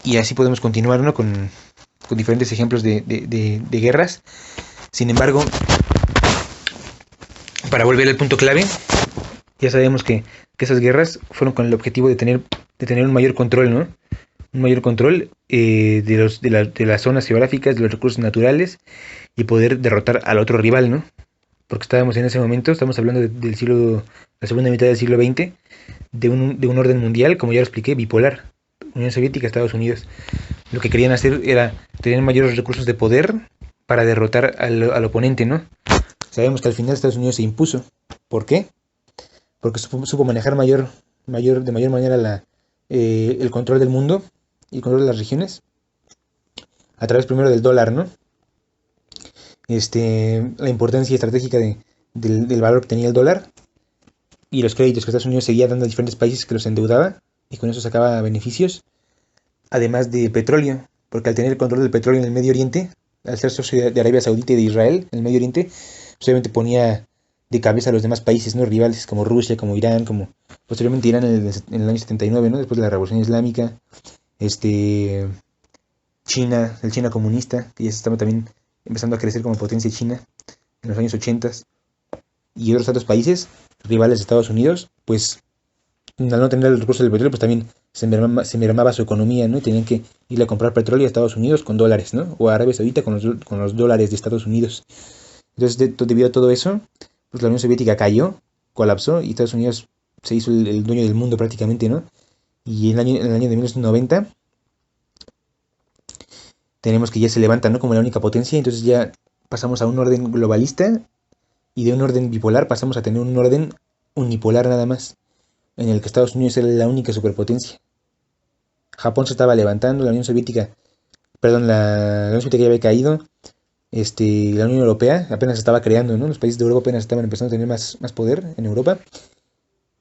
Y así podemos continuar, ¿no? Con diferentes ejemplos de guerras. Sin embargo, para volver al punto clave, ya sabemos que esas guerras fueron con el objetivo de tener un mayor control, ¿no? Un mayor control de las zonas geográficas, de los recursos naturales y poder derrotar al otro rival, ¿no? Porque estábamos en ese momento, estamos hablando del siglo, la segunda mitad del siglo XX, de un orden mundial, como ya lo expliqué, bipolar. Unión Soviética, Estados Unidos. Lo que querían hacer era tener mayores recursos de poder para derrotar al oponente, ¿no? Sabemos que al final Estados Unidos se impuso. ¿Por qué? Porque supo manejar de mayor manera el control del mundo y el control de las regiones a través primero del dólar, ¿no? La importancia estratégica del valor que tenía el dólar y los créditos que Estados Unidos seguía dando a diferentes países que los endeudaba y con eso sacaba beneficios, además de petróleo, porque al tener el control del petróleo en el Medio Oriente, al ser socio de Arabia Saudita y de Israel en el Medio Oriente, pues obviamente ponía de cabeza a los demás países no rivales como Rusia, como Irán, como posteriormente Irán en el año 79, ¿no? Después de la Revolución Islámica, este China, el China comunista, que ya se estaba también empezando a crecer como potencia China en los años 80 y otros tantos países rivales de Estados Unidos, pues al no tener el recurso del petróleo, pues también se mermaba su economía, ¿no? Y tenían que ir a comprar petróleo a Estados Unidos con dólares, ¿no? O a Arabia Saudita con los dólares de Estados Unidos. Entonces, debido a todo eso, pues la Unión Soviética cayó, colapsó y Estados Unidos se hizo el dueño del mundo prácticamente, ¿no? Y en el año de 1990 tenemos que ya se levanta, ¿no? Como la única potencia, entonces ya pasamos a un orden globalista y de un orden bipolar pasamos a tener un orden unipolar nada más, en el que Estados Unidos era la única superpotencia. Japón se estaba levantando, la Unión Soviética ya había caído, la Unión Europea apenas se estaba creando, ¿no? Los países de Europa apenas estaban empezando a tener más poder en Europa.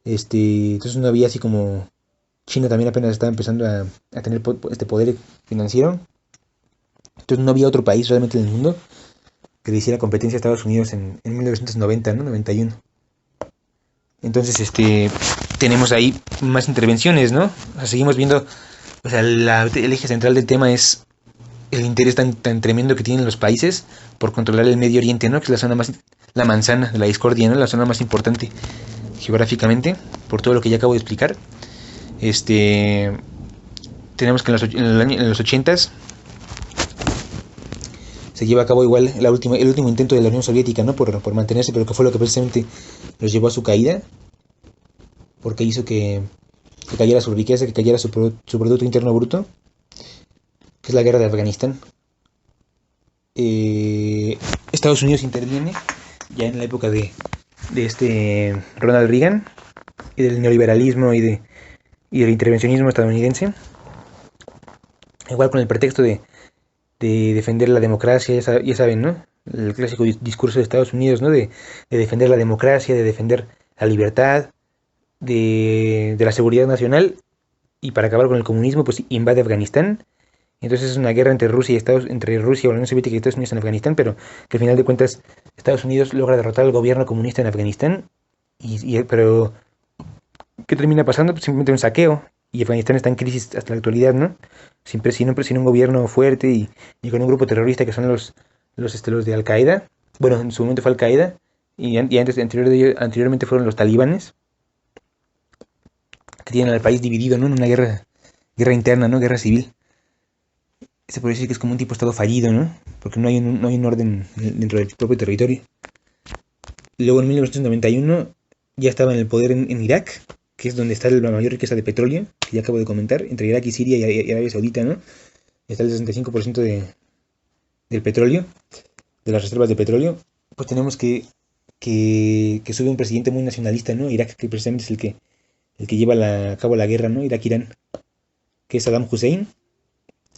Entonces no había así como China también apenas estaba empezando a tener este poder financiero. Entonces no había otro país realmente en el mundo que le hiciera competencia a Estados Unidos en 1990, ¿no? 91. Entonces, tenemos ahí más intervenciones, ¿no? O sea, seguimos viendo, o sea, el eje central del tema es el interés tan tremendo que tienen los países por controlar el Medio Oriente, ¿no? Que es la manzana de la discordia, ¿no? La zona más importante geográficamente, por todo lo que ya acabo de explicar. Tenemos que en los 80s se lleva a cabo igual el último intento de la Unión Soviética, ¿no? Por mantenerse, pero que fue lo que precisamente los llevó a su caída, porque hizo que cayera su riqueza, que cayera su Producto Interno Bruto, que es la guerra de Afganistán. Estados Unidos interviene ya en la época de Ronald Reagan y del neoliberalismo y del intervencionismo estadounidense, igual con el pretexto de defender la democracia, ya saben, ¿no? El clásico discurso de Estados Unidos, ¿no? De defender la democracia, de defender la libertad, de la seguridad nacional, y para acabar con el comunismo, pues invade Afganistán. Entonces es una guerra entre Rusia o la Unión Soviética y Estados Unidos en Afganistán, pero que al final de cuentas Estados Unidos logra derrotar al gobierno comunista en Afganistán, pero ¿qué termina pasando? Pues simplemente un saqueo, y Afganistán está en crisis hasta la actualidad, ¿no? Sin un gobierno fuerte y con un grupo terrorista que son los de Al-Qaeda. Bueno, en su momento fue Al-Qaeda, y anteriormente fueron los talibanes, que tienen al país dividido, ¿no? En una guerra interna, ¿no? Guerra civil. Se puede decir que es como un tipo de estado fallido, ¿no? Porque no hay un orden dentro del propio territorio. Luego en 1991 ya estaba en el poder en Irak, que es donde está la mayor riqueza de petróleo, que ya acabo de comentar, entre Irak y Siria y Arabia Saudita, ¿no? Está el 65% del petróleo, de las reservas de petróleo. Pues tenemos que sube un presidente muy nacionalista, ¿no? Irak, que precisamente es el que lleva a cabo la guerra, ¿no? Irak-Irán, que es Saddam Hussein.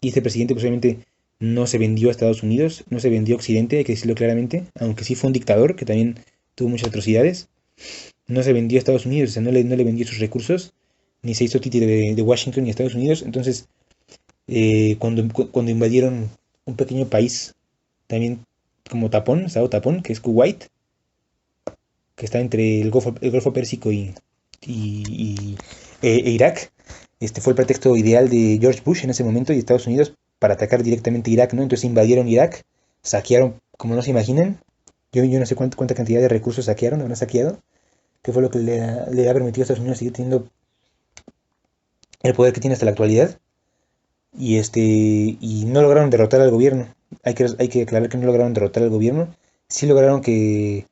Y este presidente posiblemente no se vendió a Estados Unidos, no se vendió a Occidente, hay que decirlo claramente, aunque sí fue un dictador que también tuvo muchas atrocidades. No se vendió a Estados Unidos, o sea, no le vendió sus recursos, ni se hizo títere de Washington ni a Estados Unidos. Entonces, cuando invadieron un pequeño país, también como tapón, estado tapón, que es Kuwait, que está entre el Golfo Pérsico y Irak, este fue el pretexto ideal de George Bush en ese momento y Estados Unidos para atacar directamente Irak, ¿no? Entonces invadieron Irak, saquearon, como no se imaginan, yo no sé cuánta cantidad de recursos saquearon, habrán saqueado, que fue lo que le ha permitido a Estados Unidos seguir teniendo el poder que tiene hasta la actualidad. Y no lograron derrotar al gobierno. Hay que aclarar que no lograron derrotar al gobierno. Sí lograron que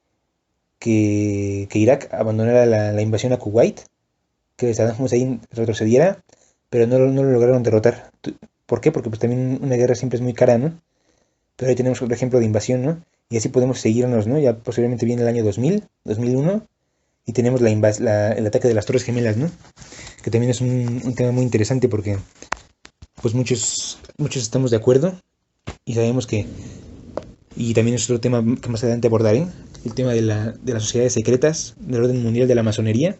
Irak abandonara la invasión a Kuwait, que Saddam Hussein retrocediera, pero no lo lograron derrotar. ¿Por qué? Porque pues también una guerra siempre es muy cara, ¿no? Pero ahí tenemos otro ejemplo de invasión, ¿no? Y así podemos seguirnos, ¿no? Ya posiblemente viene el año 2000, 2001, y tenemos el ataque de las Torres Gemelas, ¿no? Que también es un tema muy interesante porque pues muchos estamos de acuerdo y sabemos que, y también es otro tema que más adelante abordaré, el tema de las sociedades secretas, del orden mundial de la masonería,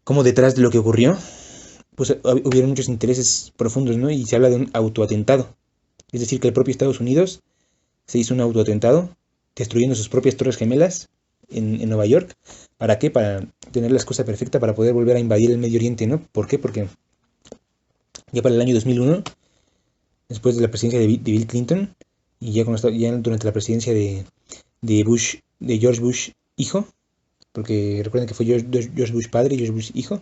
cómo detrás de lo que ocurrió, pues hubieron muchos intereses profundos, ¿no? Y se habla de un autoatentado, es decir, que el propio Estados Unidos se hizo un autoatentado, destruyendo sus propias torres gemelas en Nueva York. ¿Para qué? Para tener la excusa perfecta para poder volver a invadir el Medio Oriente, ¿no? ¿Por qué? Porque ya para el año 2001, después de la presidencia de Bill Clinton, y ya durante la presidencia de George Bush hijo, porque recuerden que fue George Bush padre y George Bush hijo,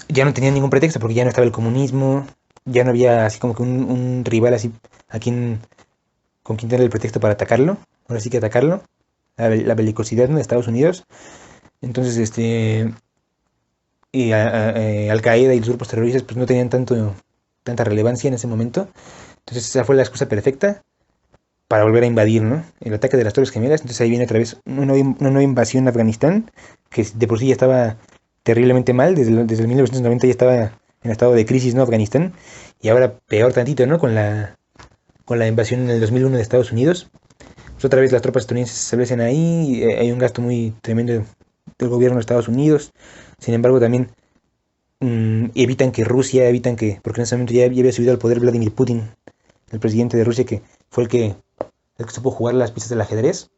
ya no tenían ningún pretexto porque ya no estaba el comunismo, ya no había así como que un rival así con quien tener el pretexto para atacarlo, ahora sí que atacarlo, la belicosidad, ¿no?, de Estados Unidos. Entonces, Al Qaeda y los grupos terroristas pues no tenían tanta relevancia en ese momento. Entonces esa fue la excusa perfecta para volver a invadir, ¿no? El ataque de las Torres Gemelas. Entonces ahí viene otra vez una nueva invasión a Afganistán, que de por sí ya estaba terriblemente mal, desde el 1990 ya estaba en estado de crisis, ¿no? Afganistán, y ahora peor tantito, ¿no? Con la invasión en el 2001 de Estados Unidos. Pues otra vez las tropas estadounidenses se establecen ahí, hay un gasto muy tremendo del gobierno de Estados Unidos. Sin embargo, también evitan que, porque en ese momento ya había subido al poder Vladimir Putin, el presidente de Rusia, que fue el que supo jugar las piezas del ajedrez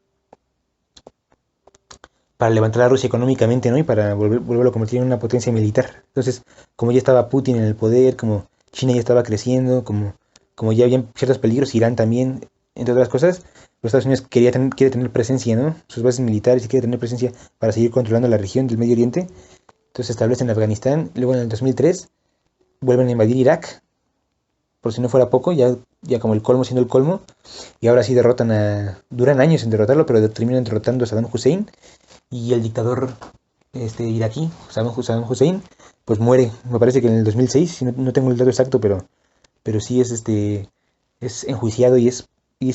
para levantar a Rusia económicamente, ¿no? Y para volverlo a convertir en una potencia militar. Entonces, como ya estaba Putin en el poder, como China ya estaba creciendo, como ya había ciertos peligros, Irán también, entre otras cosas, los Estados Unidos quiere tener presencia, ¿no? Sus bases militares y quiere tener presencia para seguir controlando la región del Medio Oriente. Entonces se establecen en Afganistán, luego en el 2003 vuelven a invadir Irak, por si no fuera poco, ya como el colmo siendo el colmo, y ahora sí duran años en derrotarlo, pero terminan derrotando a Saddam Hussein, y el dictador iraquí, Saddam Hussein, pues muere, me parece que en el 2006, si no tengo el dato exacto, pero sí es enjuiciado y es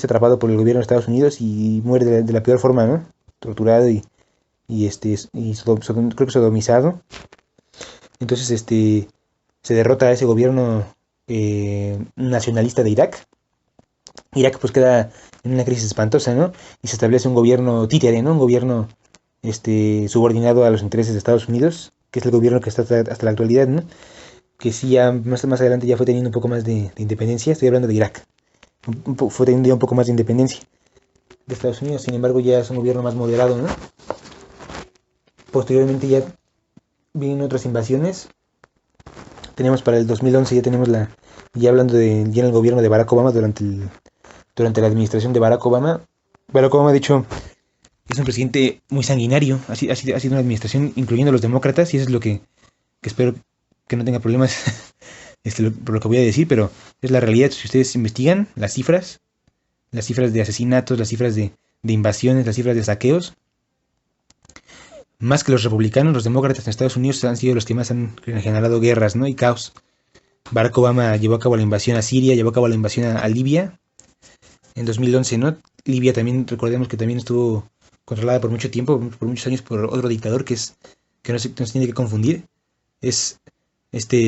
atrapado por el gobierno de Estados Unidos y muere de la peor forma, ¿no? Torturado creo que sodomizado. Entonces se derrota a ese gobierno nacionalista de Irak. Irak pues queda en una crisis espantosa, ¿no? Y se establece un gobierno títere, ¿no? Un gobierno subordinado a los intereses de Estados Unidos, que es el gobierno que está hasta la actualidad, ¿no? Que sí, ya más adelante ya fue teniendo un poco más de independencia. Estoy hablando de Irak. Fue teniendo ya un poco más de independencia de Estados Unidos. Sin embargo, ya es un gobierno más moderado, ¿no? Posteriormente ya vienen otras invasiones. Tenemos para el 2011, ya hablando ya en el gobierno de Barack Obama, durante la administración de Barack Obama. Barack Obama, de hecho, es un presidente muy sanguinario. Ha sido una administración incluyendo a los demócratas, y eso es lo que espero que no tenga problemas por lo que voy a decir, pero es la realidad. Si ustedes investigan las cifras de asesinatos, las cifras de invasiones, las cifras de saqueos, más que los republicanos, los demócratas en Estados Unidos han sido los que más han generado guerras, ¿no? Y caos. Barack Obama llevó a cabo la invasión a Siria, llevó a cabo la invasión a Libia en 2011, ¿no? Libia también, recordemos que también estuvo controlada por mucho tiempo, por muchos años, por otro dictador que no se tiene que confundir. Es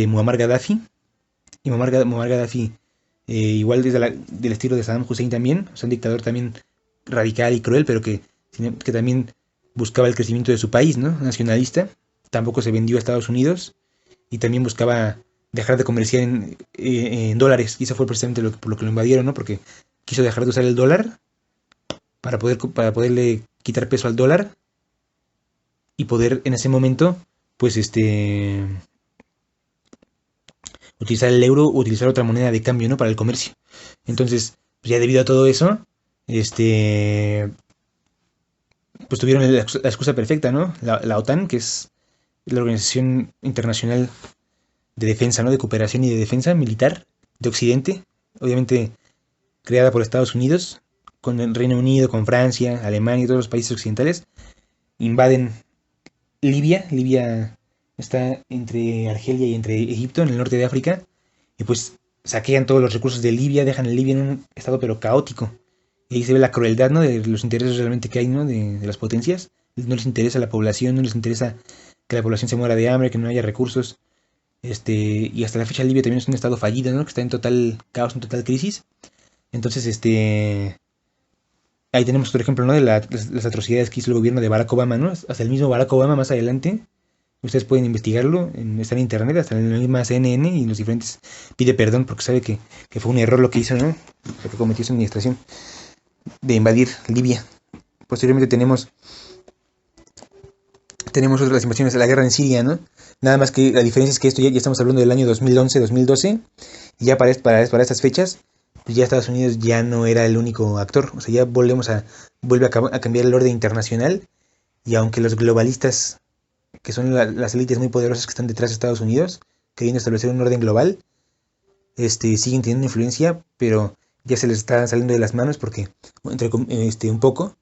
Muammar Gaddafi. Y Muammar Gaddafi, igual del estilo de Saddam Hussein también, es un dictador también radical y cruel, pero que también buscaba el crecimiento de su país, ¿no? Nacionalista. Tampoco se vendió a Estados Unidos y también buscaba dejar de comerciar en dólares. Y eso fue precisamente por lo que lo invadieron, ¿no? Porque quiso dejar de usar el dólar para poderle quitar peso al dólar y poder en ese momento pues utilizar el euro o utilizar otra moneda de cambio, ¿no? Para el comercio. Entonces, pues ya debido a todo eso, pues tuvieron la excusa perfecta, ¿no? La OTAN, que es la Organización Internacional de Defensa, ¿no? De Cooperación y de Defensa Militar de Occidente, obviamente creada por Estados Unidos, con el Reino Unido, con Francia, Alemania y todos los países occidentales, invaden Libia. Libia está entre Argelia y entre Egipto, en el norte de África, y pues saquean todos los recursos de Libia, dejan a Libia en un estado pero caótico. Y ahí se ve la crueldad, ¿no? De los intereses realmente que hay, ¿no? De las potencias. No les interesa la población, no les interesa que la población se muera de hambre, que no haya recursos. Y hasta la fecha Libia también es un estado fallido, ¿no? Que está en total caos, en total crisis. Entonces, ahí tenemos otro ejemplo, ¿no? De las atrocidades que hizo el gobierno de Barack Obama, ¿no? Hasta el mismo Barack Obama más adelante. Ustedes pueden investigarlo, está en internet, hasta en la misma CNN y en los diferentes pide perdón porque sabe que fue un error lo que hizo, ¿no? Lo que cometió su administración de invadir Libia. Posteriormente tenemos otras invasiones de la guerra en Siria, ¿no? Nada más que la diferencia es que esto ya estamos hablando del año 2011-2012 y ya para estas fechas pues ya Estados Unidos ya no era el único actor, o sea, ya vuelve a cambiar el orden internacional y aunque los globalistas, que son las élites muy poderosas que están detrás de Estados Unidos, queriendo establecer un orden global, siguen teniendo influencia, pero ya se les está saliendo de las manos porque, un poco,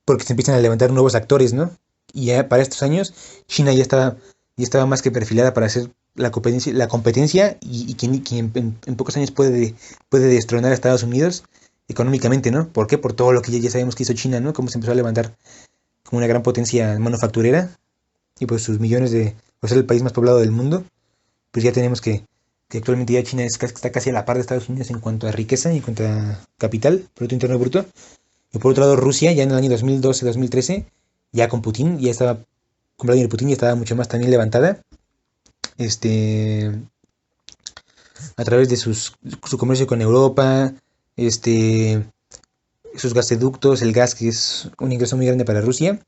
porque se empiezan a levantar nuevos actores, ¿no? Y ya para estos años, China ya estaba más que perfilada para hacer la competencia y quien en pocos años puede destronar a Estados Unidos económicamente, ¿no? ¿Por qué? Por todo lo que ya sabemos que hizo China, ¿no? Cómo se empezó a levantar como una gran potencia manufacturera y pues sus millones por ser el país más poblado del mundo, pues ya tenemos que actualmente ya China está casi a la par de Estados Unidos en cuanto a riqueza y en cuanto a capital, Producto Interno Bruto. Y por otro lado, Rusia, ya en el año 2012-2013, ya con Putin, con Vladimir Putin, ya estaba mucho más también levantada. A través de su comercio con Europa, sus gasoductos, el gas, que es un ingreso muy grande para Rusia.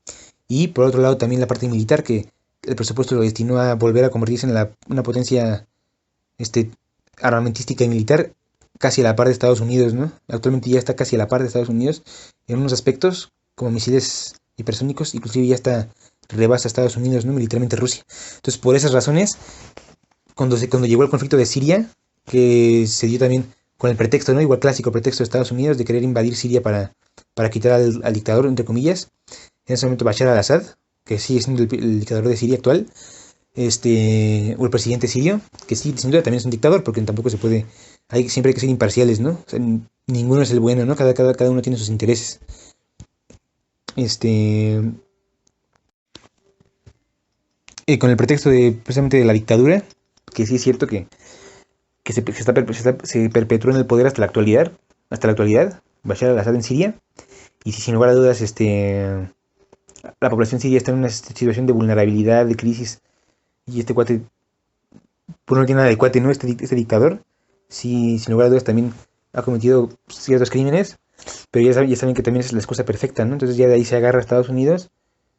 Y por otro lado, también la parte militar, que el presupuesto lo destinó a volver a convertirse en una potencia armamentística y militar casi a la par de Estados Unidos, ¿no? Actualmente ya está casi a la par de Estados Unidos en unos aspectos como misiles hipersónicos, inclusive ya rebasa a Estados Unidos, ¿no? Militarmente Rusia. Entonces, por esas razones, cuando llegó el conflicto de Siria, que se dio también con el pretexto, ¿no? Igual clásico pretexto de Estados Unidos de querer invadir Siria para quitar al dictador, entre comillas, en ese momento Bashar al-Assad, que sigue siendo el dictador de Siria actual, o el presidente sirio, que sí, sin duda también es un dictador, porque tampoco se puede, siempre hay que ser imparciales, ¿no? O sea, ninguno es el bueno, ¿no? Cada uno tiene sus intereses. Con el pretexto precisamente de la dictadura, que sí es cierto que se perpetró en el poder hasta la actualidad, Bashar al-Assad en Siria, y sin lugar a dudas, la población siria está en una situación de vulnerabilidad, de crisis, y este cuate, pues no tiene nada de cuate, ¿no? Este dictador, sí, sin lugar a dudas también ha cometido ciertos crímenes, pero ya saben que también es la excusa perfecta, ¿no? Entonces ya de ahí se agarra a Estados Unidos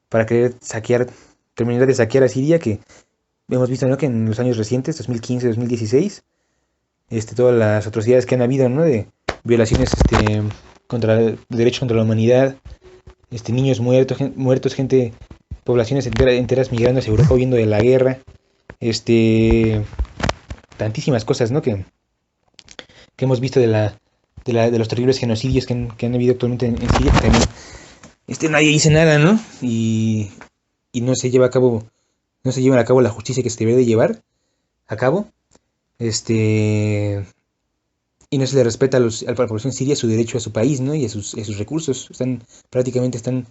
para querer terminar de saquear a Siria, que hemos visto, ¿no? Que en los años recientes, 2015, 2016, todas las atrocidades que han habido, ¿no? De violaciones, derechos contra la humanidad, niños muertos, poblaciones enteras migrando hacia Europa huyendo de la guerra, tantísimas cosas, ¿no? Que hemos visto de los terribles genocidios que han habido actualmente en Siria, que también, nadie dice nada, ¿no? Y no se lleva a cabo la justicia que se debería de llevar a cabo, y no se le respeta a la población siria su derecho a su país, ¿no? Y a sus recursos. Prácticamente están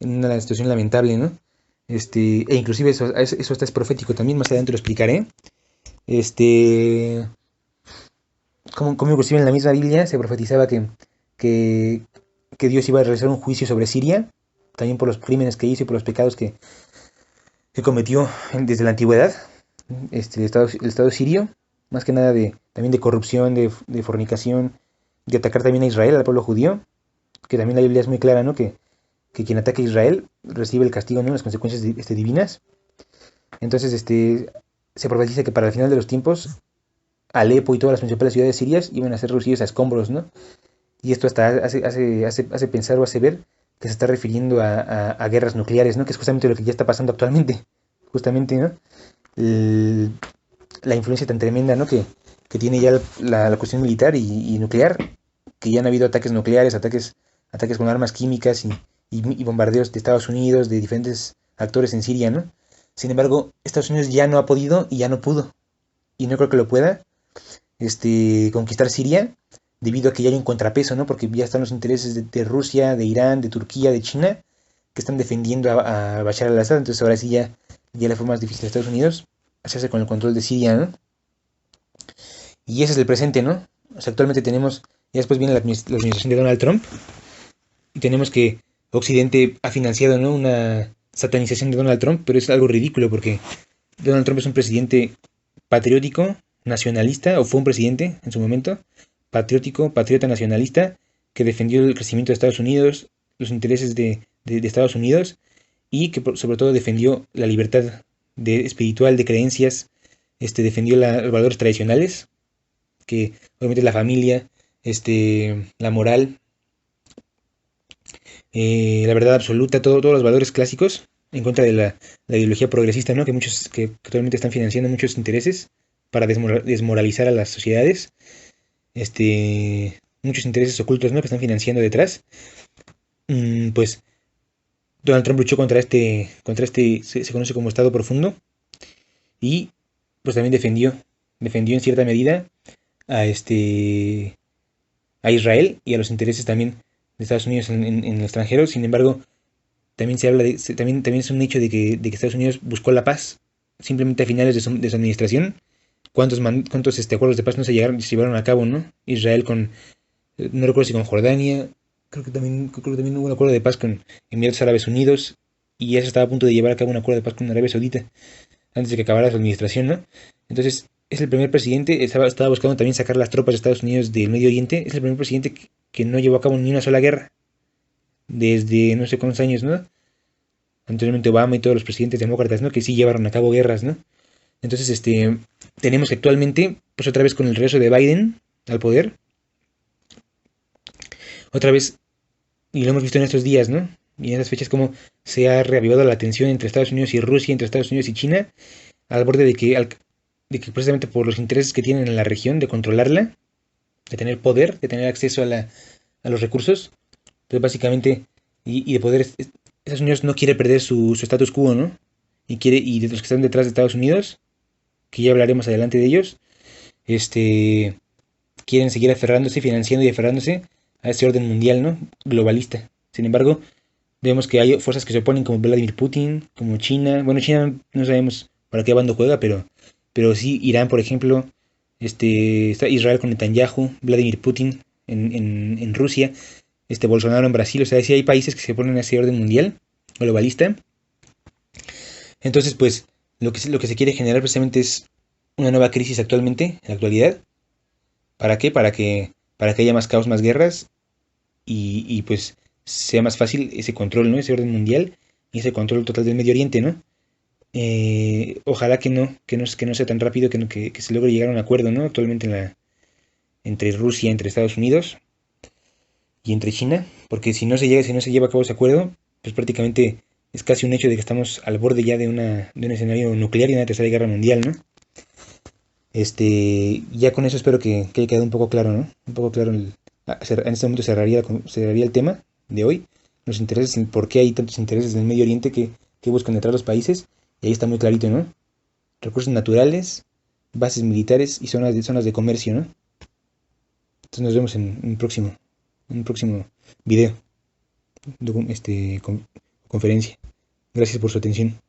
en una situación lamentable, ¿no? Inclusive eso hasta es profético también, más adelante lo explicaré. Como inclusive en la misma Biblia se profetizaba que, que Dios iba a realizar un juicio sobre Siria, también por los crímenes que hizo y por los pecados que cometió desde la antigüedad, el Estado sirio, más que nada también de corrupción, de fornicación, de atacar también a Israel, al pueblo judío, que también la Biblia es muy clara, ¿no? Que que quien ataca a Israel recibe el castigo, ¿no? Las consecuencias divinas. Entonces, se profetiza que para el final de los tiempos, Alepo y todas las principales ciudades sirias iban a ser reducidas a escombros, ¿no? Y esto hasta hace pensar o hace ver que se está refiriendo a guerras nucleares, ¿no? Que es justamente lo que ya está pasando actualmente. Justamente, ¿no? La influencia tan tremenda, ¿no? Que tiene ya la cuestión militar y nuclear, que ya han habido ataques nucleares, ataques con armas químicas y bombardeos de Estados Unidos, de diferentes actores en Siria, ¿no? Sin embargo, Estados Unidos ya no ha podido y ya no pudo. Y no creo que lo pueda conquistar Siria debido a que ya hay un contrapeso, ¿no? Porque ya están los intereses de Rusia, de Irán, de Turquía, de China, que están defendiendo a Bashar al-Assad. Entonces ahora sí ya le fue más difícil a Estados Unidos hacerse con el control de Siria, ¿no? Y ese es el presente, ¿no? O sea, actualmente tenemos, ya después viene la administración de Donald Trump, y tenemos que Occidente ha financiado, ¿no? Una satanización de Donald Trump, pero es algo ridículo porque Donald Trump es un presidente patriótico, nacionalista, o fue un presidente en su momento, patriótico, patriota nacionalista, que defendió el crecimiento de Estados Unidos, los intereses de Estados Unidos, y que sobre todo defendió la libertad espiritual, de creencias, defendió los valores tradicionales, que obviamente la familia, la moral, la verdad absoluta, todos los valores clásicos, en contra de la ideología progresista, ¿no? Que actualmente están financiando muchos intereses para desmoralizar a las sociedades, muchos intereses ocultos, ¿no? Que están financiando detrás. Pues Donald Trump luchó contra se conoce como Estado Profundo, y pues también defendió en cierta medida a a Israel y a los intereses también de Estados Unidos en el extranjero. Sin embargo, también se habla también es un hecho de que Estados Unidos buscó la paz simplemente a finales de su administración. ¿Cuántos acuerdos de paz no se llevaron a cabo, ¿no? Israel no recuerdo si con Jordania, creo que también hubo un acuerdo de paz con Emiratos Árabes Unidos, y ya se estaba a punto de llevar a cabo un acuerdo de paz con Arabia Saudita antes de que acabara su administración, ¿no? Entonces, es el primer presidente, estaba buscando también sacar las tropas de Estados Unidos del Medio Oriente, es el primer presidente que no llevó a cabo ni una sola guerra desde no sé cuántos años, ¿no? Anteriormente Obama y todos los presidentes demócratas, ¿no? Que sí llevaron a cabo guerras, ¿no? Entonces, tenemos que actualmente, pues otra vez con el regreso de Biden al poder, otra vez, y lo hemos visto en estos días, ¿no? Y en esas fechas como se ha reavivado la tensión entre Estados Unidos y Rusia, entre Estados Unidos y China, al borde de que precisamente por los intereses que tienen en la región, de controlarla, de tener poder, de tener acceso a los recursos, pues básicamente, y de poder, Estados Unidos no quiere perder su status quo, ¿no? Y de los que están detrás de Estados Unidos, que ya hablaremos adelante de ellos, quieren seguir aferrándose, financiando y aferrándose a ese orden mundial, ¿no? Globalista. Sin embargo, vemos que hay fuerzas que se oponen como Vladimir Putin, como China. Bueno, China no sabemos para qué bando juega, pero sí Irán, por ejemplo, está Israel con Netanyahu, Vladimir Putin en Rusia, Bolsonaro en Brasil. O sea, sí hay países que se oponen a ese orden mundial globalista. Entonces, pues, lo que se quiere generar precisamente es una nueva crisis actualmente, en la actualidad. ¿Para qué? Para que haya más caos, más guerras, y pues sea más fácil ese control, ¿no? Ese orden mundial y ese control total del Medio Oriente, ¿no? Ojalá que no sea tan rápido, que se logre llegar a un acuerdo, ¿no? Actualmente entre Rusia, entre Estados Unidos y entre China, porque si no se lleva a cabo ese acuerdo, pues prácticamente es casi un hecho de que estamos al borde ya de un escenario nuclear y una tercera guerra mundial, ¿no? Ya con eso espero que haya quedado un poco claro, ¿no? Un poco claro en este momento cerraría el tema de hoy, los intereses, por qué hay tantos intereses en el Medio Oriente que buscan entrar los países, y ahí está muy clarito, ¿no? Recursos naturales, bases militares y zonas de comercio, ¿no? Entonces nos vemos en un próximo video, conferencia. Gracias por su atención.